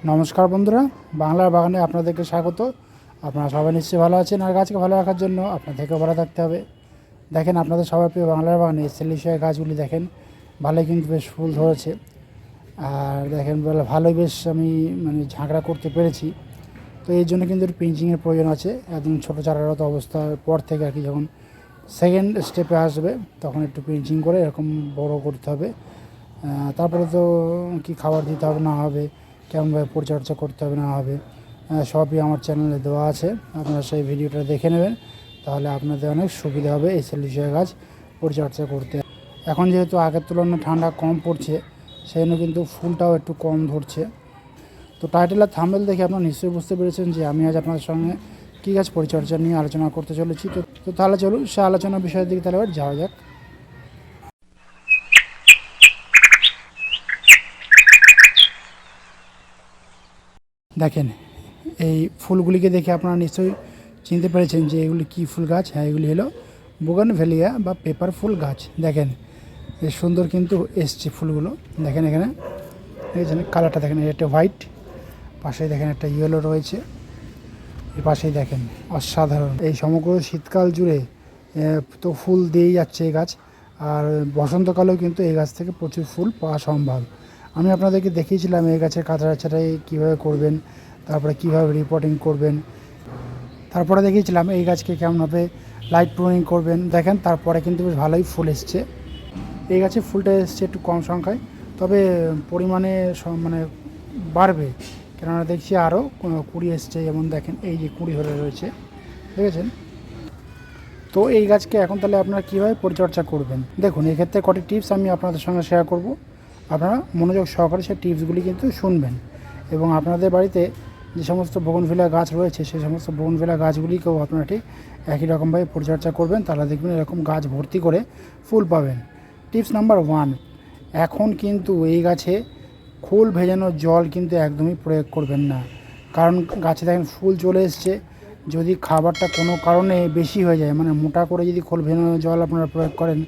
নমস্কার বন্ধুরা, বাংলার বাগানে আপনাদেরকে স্বাগত। আপনারা সবাই নিশ্চয়ই ভালো আছেন, আর গাছকে ভালো রাখার জন্য আপনাদেরকে ভালো থাকতে হবে। দেখেন, আপনাদের সবার প্রিয় বাংলার বাগানে সেলিশিয়া গাছগুলি দেখেন ভালোই কিন্তু বেশ ফুল ধরেছে। আর দেখেন ভালোই বেশ আমি ঝাঁকড়া করতে পেরেছি। তো এই জন্য কিন্তু একটু পিঞ্চিংয়ের প্রয়োজন আছে। একদম ছোটো চারারত অবস্থার পর থেকে আর কি, যখন সেকেন্ড স্টেপে আসবে তখন একটু পিঞ্চিং করে এরকম বড় করতে হবে। তারপরে তো কি খাবার দিতে হবে না হবে, কেমনভাবে পরিচর্যা করতে হবে না হবে, সবই আমার চ্যানেলে দেওয়া আছে। আপনারা সেই ভিডিওটা দেখে নেবেন, তাহলে আপনাদের অনেক সুবিধা হবে এই সেলিশিয়া গাছ পরিচর্যা করতে। এখন যেহেতু আগের তুলনায় ঠান্ডা কম পড়ছে, সেই জন্য কিন্তু ফুলটাও একটু কম ধরছে। তো টাইটেল আর থাম্বনেল দেখে আপনারা নিশ্চয়ই বুঝতে পেরেছেন যে আমি আজ আপনাদের সঙ্গে কী গাছ পরিচর্যা নিয়ে আলোচনা করতে চলেছি। তো তাহলে চলুন সে আলোচনার বিষয়ের দিকে তাহলে এবার যাওয়া যাক। দেখেন, এই ফুলগুলিকে দেখে আপনারা নিশ্চয়ই চিনতে পেরেছেন যে এগুলি কী ফুল গাছ। হ্যাঁ, এগুলি হলো বোগানভেলিয়া বা পেপার ফুল গাছ। দেখেন বেশ সুন্দর কিন্তু এসছে ফুলগুলো। দেখেন এখানে দেখেছেন কালারটা, দেখেন এটা হোয়াইট, পাশেই দেখেন একটা ইয়েলো রয়েছে, এর পাশেই দেখেন অসাধারণ। এই সমগ্র শীতকাল জুড়ে তো ফুল দিয়েই যাচ্ছে এই গাছ, আর বসন্তকালেও কিন্তু এই গাছ থেকে প্রচুর ফুল পাওয়া সম্ভব। আমি আপনাদেরকে দেখিয়েছিলাম এই গাছের কাঁচড়া ছাঁটাই কীভাবে করবেন, তারপরে কীভাবে রিপোর্টিং করবেন, তারপরে দেখিয়েছিলাম এই গাছকে কেমনভাবে লাইট প্রুনিং করবেন। দেখেন তারপরে কিন্তু বেশ ভালোই ফুল এসছে। এই গাছে ফুলটা এসছে একটু কম সংখ্যায়, তবে পরিমাণে বাড়বে, কেননা দেখছি আরও কুড়ি এসছে। যেমন দেখেন এই যে কুড়ি ধরে রয়েছে, দেখেছেন। তো এই গাছকে এখন তাহলে আপনারা কীভাবে পরিচর্যা করবেন, দেখুন এক্ষেত্রে কটি টিপস আমি আপনাদের সঙ্গে শেয়ার করব। আপনারা মনোযোগ সহকারে সেই টিপসগুলি কিন্তু শুনবেন, এবং আপনাদের বাড়িতে যে সমস্ত বোগনভিলা গাছ রয়েছে সেই সমস্ত বোগনভিলা গাছগুলিকেও আপনারা ঠিক একই রকমভাবে পরিচর্যা করবেন, তাহলে দেখবেন এরকম গাছ ভর্তি করে ফুল পাবেন। টিপস নাম্বার 1, এখন কিন্তু এই গাছে খোল ভেজানো জল কিন্তু একদমই প্রয়োগ করবেন না। কারণ গাছে দেখেন ফুল চলে এসছে, যদি খাবারটা কোনো কারণে বেশি হয়ে যায়, মোটা করে যদি খোল ভেজানো জল আপনারা প্রয়োগ করেন,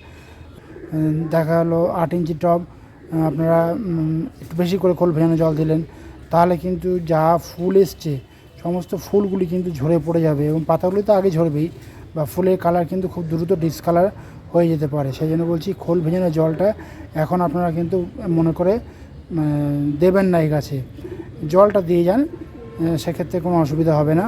দেখা গেলো 8 ইঞ্চি টব আপনারা একটু বেশি করে খোল ভেজানো জল দিলেন, তাহলে কিন্তু যা ফুল এসছে সমস্ত ফুলগুলি কিন্তু ঝরে পড়ে যাবে, এবং পাতাগুলি তো আগে ঝরবেই, বা ফুলের কালার কিন্তু খুব দ্রুত ডিসকালার হয়ে যেতে পারে। সেই জন্য বলছি খোল ভেজানো জলটা এখন আপনারা কিন্তু মনে করে দেবেন না। এই গাছে জলটা দিয়ে যান, সেক্ষেত্রে কোনো অসুবিধা হবে না।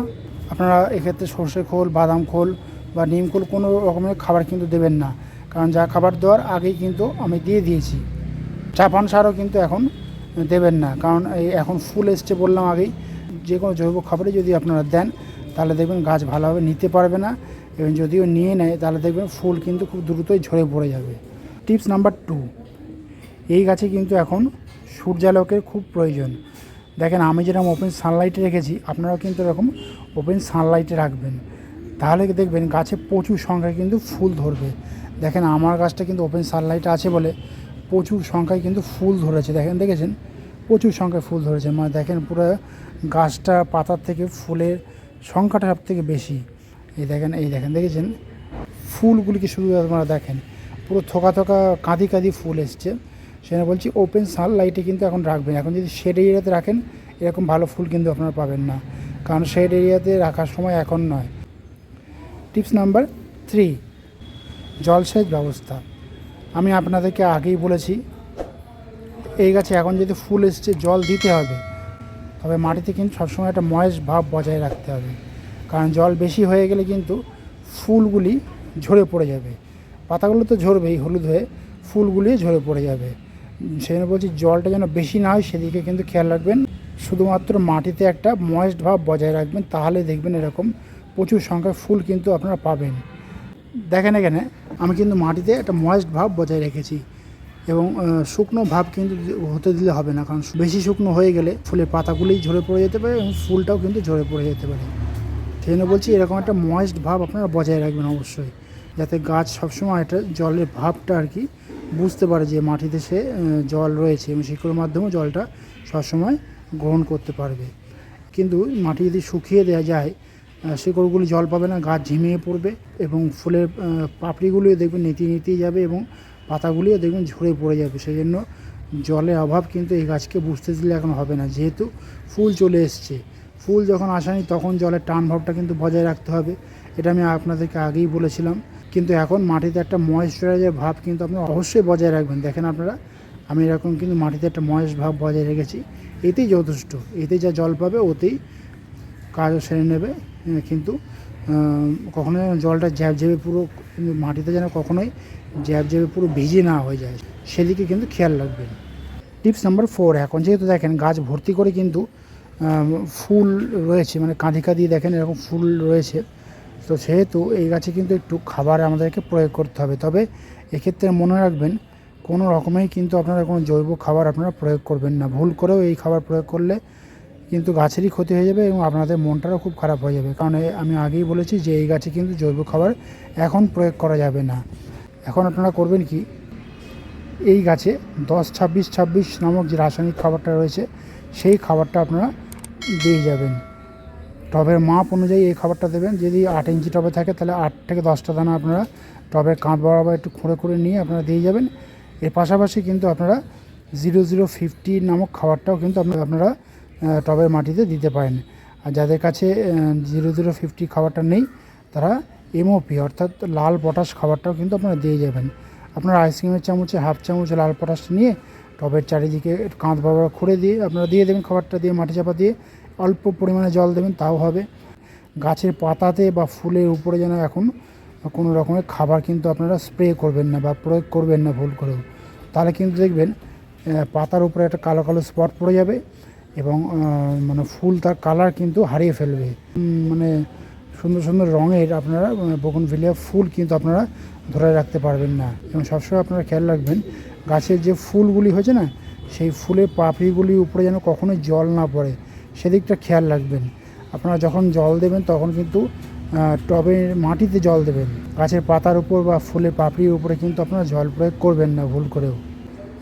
আপনারা এক্ষেত্রে সর্ষে খোল, বাদাম খোল বা নিম খোল কোনো রকমের খাবার কিন্তু দেবেন না, কারণ যা খাবার দেওয়ার আগেই কিন্তু আমি দিয়ে দিয়েছি। চাপান সারও কিন্তু এখন দেবেন না, কারণ এই এখন ফুল এসছে বললাম আগেই। যে কোনো জৈব খাবারে যদি আপনারা দেন, তাহলে দেখবেন গাছ ভালোভাবে নিতে পারবে না, এবং যদিও নিয়ে নেয় তাহলে দেখবেন ফুল কিন্তু খুব দ্রুতই ঝরে পড়ে যাবে। টিপস নাম্বার 2, এই গাছে কিন্তু এখন সূর্যালোকের খুব প্রয়োজন। দেখেন আমি যেরকম ওপেন সানলাইটে রেখেছি, আপনারাও কিন্তু এরকম ওপেন সানলাইটে রাখবেন, তাহলে দেখবেন গাছে প্রচুর সংখ্যায় কিন্তু ফুল ধরবে। দেখেন আমার গাছটা কিন্তু ওপেন সানলাইটে আছে বলে প্রচুর সংখ্যায় কিন্তু ফুল ধরেছে। দেখেছেন প্রচুর সংখ্যায় ফুল ধরেছে, দেখেন পুরো গাছটা পাতার থেকে ফুলের সংখ্যাটা সব থেকে বেশি। এই দেখেন দেখেছেন ফুলগুলিকে শুধু আপনারা দেখেন, পুরো থোকা থোকা কাঁদি কাঁদি ফুল এসছে। সেটা বলছি ওপেন সানলাইটে কিন্তু এখন রাখবেন। এখন যদি শেড এরিয়াতে রাখেন, এরকম ভালো ফুল কিন্তু আপনারা পাবেন না, কারণ শেড এরিয়াতে রাখার সময় এখন নয়। টিপস নাম্বার 3, জলসেচ ব্যবস্থা। আমি আপনাদেরকে আগেই বলেছি এই গাছে এখন যদি ফুল এসছে জল দিতে হবে, তবে মাটিতে কিন্তু সবসময় একটা ময়েস ভাব বজায় রাখতে হবে, কারণ জল বেশি হয়ে গেলে কিন্তু ফুলগুলি ঝরে পড়ে যাবে। পাতাগুলো তো ঝরবেই হলুদ হয়ে, ফুলগুলি ঝরে পড়ে যাবে। সেই জন্য বলছি জলটা যেন বেশি না হয় সেদিকে কিন্তু খেয়াল রাখবেন। শুধুমাত্র মাটিতে একটা ময়েস্ট ভাব বজায় রাখবেন, তাহলে দেখবেন এরকম প্রচুর সংখ্যায় ফুল কিন্তু আপনারা পাবেন। দেখেন এখানে আমি কিন্তু মাটিতে একটা ময়েস্ট ভাব বজায় রেখেছি, এবং শুকনো ভাব কিন্তু হতে দিলে হবে না, কারণ বেশি শুকনো হয়ে গেলে ফুলের পাতাগুলিই ঝরে পড়ে যেতে পারে এবং ফুলটাও কিন্তু ঝরে পড়ে যেতে পারে। সেই জন্য বলছি এরকম একটা ময়েস্ট ভাব আপনারা বজায় রাখবেন অবশ্যই, যাতে গাছ সবসময় একটা জলের ভাবটা আর কি বুঝতে পারে যে মাটিতে সে জল রয়েছে, এবং শিকড়ের মাধ্যমেও জলটা সবসময় গ্রহণ করতে পারবে। কিন্তু মাটি যদি শুকিয়ে দেওয়া যায়, শিকড়গুলি জল পাবে না, গাছ ঝিমিয়ে পড়বে, এবং ফুলের পাপড়িগুলিও দেখবেন নিতেই যাবে, এবং পাতাগুলিও দেখবেন ঝরে পড়ে যাবে। সেই জন্য জলের অভাব কিন্তু এই গাছকে বুঝতে দিলে এখন হবে না, যেহেতু ফুল চলে এসছে। ফুল যখন আসেনি তখন জলের টান ভাবটা কিন্তু বজায় রাখতে হবে, এটা আমি আপনাদেরকে আগেই বলেছিলাম। কিন্তু এখন মাটিতে একটা ময়েশ্চারাইজার ভাব কিন্তু আপনি অবশ্যই বজায় রাখবেন। দেখেন আপনারা, আমি এরকম কিন্তু মাটিতে একটা ময়েস্ট ভাব বজায় রেখেছি, এতেই যথেষ্ট। এতে যা জল পাবে ওতেই কাজও সেরে নেবে। কিন্তু কখনোই জলটা জ্যাবে পুরো মাটিতে যেন কখনোই জ্যাবে পুরো ভিজে না হয়ে যায়, সেদিকে কিন্তু খেয়াল রাখবেন। টিপস নাম্বার 4, এখন যেহেতু দেখেন গাছ ভর্তি করে কিন্তু ফুল রয়েছে, মানে কাঁধি কাঁধি দেখেন এরকম ফুল রয়েছে, তো সেহেতু এই গাছে কিন্তু একটু খাবার আমাদেরকে প্রয়োগ করতে হবে। তবে এক্ষেত্রে মনে রাখবেন, কোনো রকমেই কিন্তু আপনারা কোনো জৈব খাবার আপনারা প্রয়োগ করবেন না। ভুল করেও এই খাবার প্রয়োগ করলে কিন্তু গাছেরই ক্ষতি হয়ে যাবে এবং আপনাদের মনটারও খুব খারাপ হয়ে যাবে। কারণ আমি আগেই বলেছি যে এই গাছে কিন্তু জৈব খাবার এখন প্রয়োগ করা যাবে না। এখন আপনারা করবেন কি, এই গাছে 10-26-26 নামক যে রাসায়নিক খাবারটা রয়েছে সেই খাবারটা আপনারা দিয়ে যাবেন। টবের মাপ অনুযায়ী এই খাবারটা দেবেন। যদি 8 ইঞ্চি টবে থাকে তাহলে 8 থেকে 10টা দানা আপনারা টবের কাঁধ বরাবর একটু খুঁড়ে খুঁড়ে নিয়ে আপনারা দিয়ে যাবেন। এর পাশাপাশি কিন্তু আপনারা 0050 নামক খাবারটাও কিন্তু আপনারা টবের মাটিতে দিতে পারেন। আর যাদের কাছে 0050 খাবারটা নেই তারা এমওপি অর্থাৎ লাল পটাশ খাবারটাও কিন্তু আপনারা দিয়ে যাবেন। আপনারা আইসক্রিমের চামচে হাফ চামচ লাল পটাশ নিয়ে টবের চারিদিকে কাঁধ বরাবর খুঁড়ে দিয়ে আপনারা দিয়ে দেবেন। খাবারটা দিয়ে মাটি চাপা দিয়ে অল্প পরিমাণে জল দেবেন, তাও হবে। গাছের পাতাতে বা ফুলের উপরে যেন এখন কোনো রকমের খাবার কিন্তু আপনারা স্প্রে করবেন না বা প্রয়োগ করবেন না ভুল করেও, তাহলে কিন্তু দেখবেন পাতার উপরে একটা কালো কালো স্পট পড়ে যাবে এবং মানে ফুল তার কালার কিন্তু হারিয়ে ফেলবে। মানে সুন্দর সুন্দর রঙের আপনারা বোগনভিলিয়া ফুল কিন্তু আপনারা ধরে রাখতে পারবেন না। এবং সবসময় আপনারা খেয়াল রাখবেন গাছের যে ফুলগুলি হয়েছে না, সেই ফুলের পাপড়িগুলির উপরে যেন কখনোই জল না পড়ে, সেদিকটা খেয়াল রাখবেন। আপনারা যখন জল দেবেন তখন কিন্তু টবের মাটিতে জল দেবেন, গাছের পাতার উপর বা ফুলের পাপড়ির উপরে কিন্তু আপনারা জল প্রয়োগ করবেন না ভুল করেও।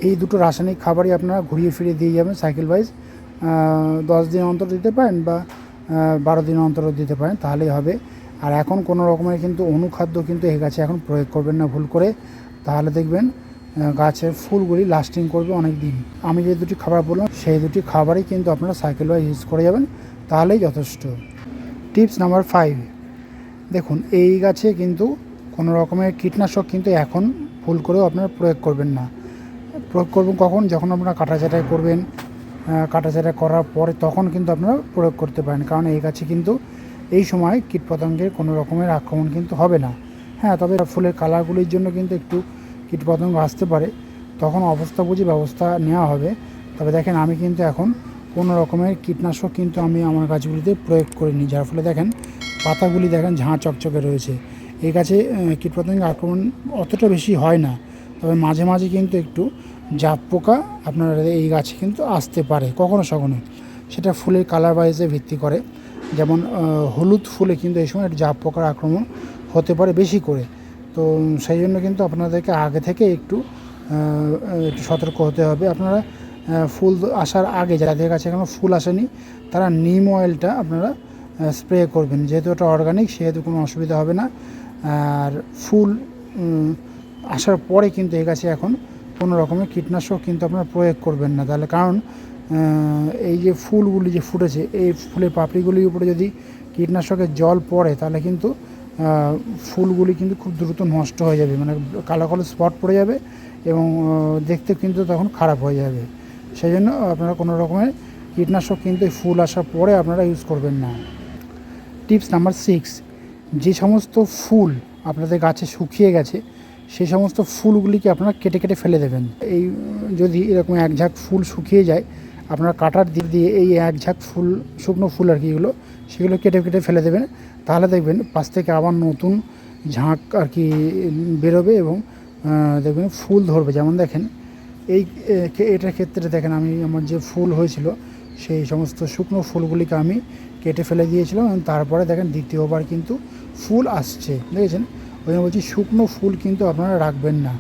এই দুটো রাসায়নিক খাবারই আপনারা ঘুরিয়ে ফিরিয়ে দিয়ে যাবেন সাইকেল ওয়াইজ। 10 দিন অন্তর দিতে পারেন বা 12 দিন অন্তর দিতে পারেন, তাহলেই হবে। আর এখন কোনো রকমের কিন্তু অনুখাদ্য কিন্তু এই গাছে এখন প্রয়োগ করবেন না ভুল করে, তাহলে দেখবেন গাছের ফুলগুলি লাস্টিং করবে অনেক দিন। আমি যে দুটি খাবার বললাম সেই দুটি খাবারই কিন্তু আপনারা সাইকেল ওয়াইজ ইউজ করে যাবেন, তাহলেই যথেষ্ট। টিপস নাম্বার 5, দেখুন এই গাছে কিন্তু কোনো রকমের কীটনাশক কিন্তু এখন ভুল করেও আপনারা প্রয়োগ করবেন না। প্রয়োগ করবেন কখন, যখন আপনারা কাটাছাঁটাই করবেন, কাটাছাঁটাই করার পরে তখন কিন্তু আপনারা প্রয়োগ করতে পারেন। কারণ এই গাছে কিন্তু এই সময় কীটপতঙ্গের কোনো রকমের আক্রমণ কিন্তু হবে না। হ্যাঁ, তবে ফুলের কালারগুলির জন্য কিন্তু একটু কীটপতঙ্গ আসতে পারে, তখন অবস্থা বুঝে ব্যবস্থা নেওয়া হবে। তবে দেখেন আমি কিন্তু এখন কোনো রকমের কীটনাশক কিন্তু আমি আমার গাছগুলিতে প্রয়োগ করিনি, যার ফলে দেখেন পাতাগুলি দেখেন ঝাঁ চকচকে রয়েছে। এই গাছে কীটপতঙ্গের আক্রমণ অতটা বেশি হয় না, তবে মাঝে মাঝে কিন্তু একটু জাপ পোকা আপনার এই গাছে কিন্তু আসতে পারে কখনো সখনো, সেটা ফুলের কালার ওয়াইজে ভিত্তি করে। যেমন হলুদ ফুলে কিন্তু এই সময় জাপ পোকার আক্রমণ হতে পারে বেশি করে, তো সেই জন্য কিন্তু আপনাদেরকে আগে থেকে একটু সতর্ক হতে হবে। আপনারা ফুল আসার আগে যাদের কাছে এখনও ফুল আসেনি তারা নিম অয়েলটা আপনারা স্প্রে করবেন, যেহেতু এটা অর্গানিক সেহেতু কোনো অসুবিধা হবে না। আর ফুল আসার পরে কিন্তু এই গাছে এখন কোনো রকমের কীটনাশক কিন্তু আপনারা প্রয়োগ করবেন না, তাহলে কারণ এই যে ফুলগুলি যে ফুটেছে এই ফুলের পাপড়িগুলির উপরে যদি কীটনাশকের জল পড়ে তাহলে কিন্তু ফুলগুলি কিন্তু খুব দ্রুত নষ্ট হয়ে যাবে, মানে কালো কালো স্পট পড়ে যাবে এবং দেখতে কিন্তু তখন খারাপ হয়ে যাবে। সেই জন্য আপনারা কোনো রকমের কীটনাশক কিন্তু ফুল আসার পরে আপনারা ইউজ করবেন না। টিপস নাম্বার 6, যে সমস্ত ফুল আপনাদের গাছে শুকিয়ে গেছে সেই সমস্ত ফুলগুলিকে আপনারা কেটে কেটে ফেলে দেবেন। এই যদি এরকম এক ঝাঁক ফুল শুকিয়ে যায় আপনারা কাটার দিক দিয়ে এই এক ঝাঁক ফুল শুকনো ফুল আর কি এগুলো সেগুলো কেটে কেটে ফেলে দেবেন, তাহলে দেখবেন পাশ থেকে আবার নতুন ঝাঁক আর কি বেরোবে এবং দেখবেন ফুল ধরবে। যেমন দেখেন এটার ক্ষেত্রে দেখেন আমি আমার যে ফুল হয়েছিল সেই সমস্ত শুকনো ফুলগুলিকে আমি কেটে ফেলে দিয়েছিলাম এবং তারপরে দেখেন দ্বিতীয়বার কিন্তু ফুল আসছে, দেখেছেন। ওই জন্য বলছি শুকনো ফুল কিন্তু আপনারা রাখবেন না,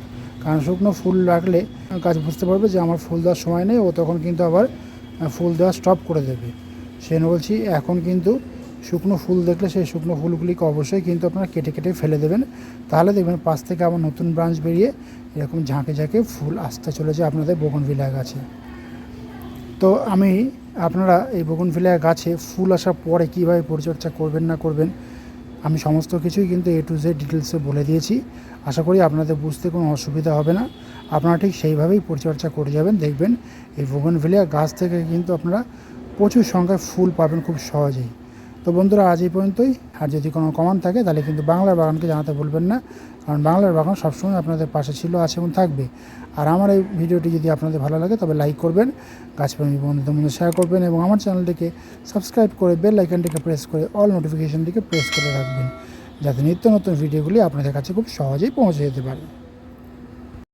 কারণ শুকনো ফুল রাখলে গাছ বুঝতে পারবে যে আমার ফুল দেওয়ার সময় নেই, ও তখন কিন্তু আবার ফুল দেওয়া স্টপ করে দেবে। সেই জন্য বলছি এখন কিন্তু শুকনো ফুল দেখলে সেই শুকনো ফুলগুলিকে অবশ্যই কিন্তু আপনারা কেটে কেটে ফেলে দেবেন। তাহলে দেখবেন পাশ থেকে আবার নতুন ব্রাঞ্চ বেরিয়ে এরকম ঝাঁকে ঝাঁকে ফুল আসতে চলেছে আপনাদের বোগনভিলিয়া গাছে। তো আমি আপনারা এই বোগনভিলিয়া গাছে ফুল আসার পরে কীভাবে পরিচর্যা করবেন না করবেন আমি সমস্ত কিছুই কিন্তু A to Z ডিটেলসে বলে দিয়েছি। আশা করি আপনাদের বুঝতে কোনো অসুবিধা হবে না। আপনারা ঠিক সেইভাবেই পরিচর্যা করে যাবেন, দেখবেন এই বোগনভিলিয়া গাছ থেকে কিন্তু আপনারা প্রচুর সংখ্যায় ফুল পাবেন খুব সহজেই। তো বন্ধুরা আজ এই পর্যন্তই। আর যদি কোনো কমেন্ট থাকে তাহলে কিন্তু বাংলার বাগানকে জানাতে ভুলবেন না, কারণ বাংলার বাগান সবসময় আপনাদের পাশে ছিল, আছে এবং থাকবে। আর আমার এই ভিডিওটি যদি আপনাদের ভালো লাগে তবে লাইক করবেন, গাছপ্রেমী বন্ধুদের মধ্যে শেয়ার করবেন এবং আমার চ্যানেলটিকে সাবস্ক্রাইব করে বেল আইকনটিকে প্রেস করে অল নোটিফিকেশনটিকে প্রেস করে রাখবেন, যাতে নিত্য নতুন ভিডিওগুলি আপনাদের কাছে খুব সহজেই পৌঁছে যেতে পারে।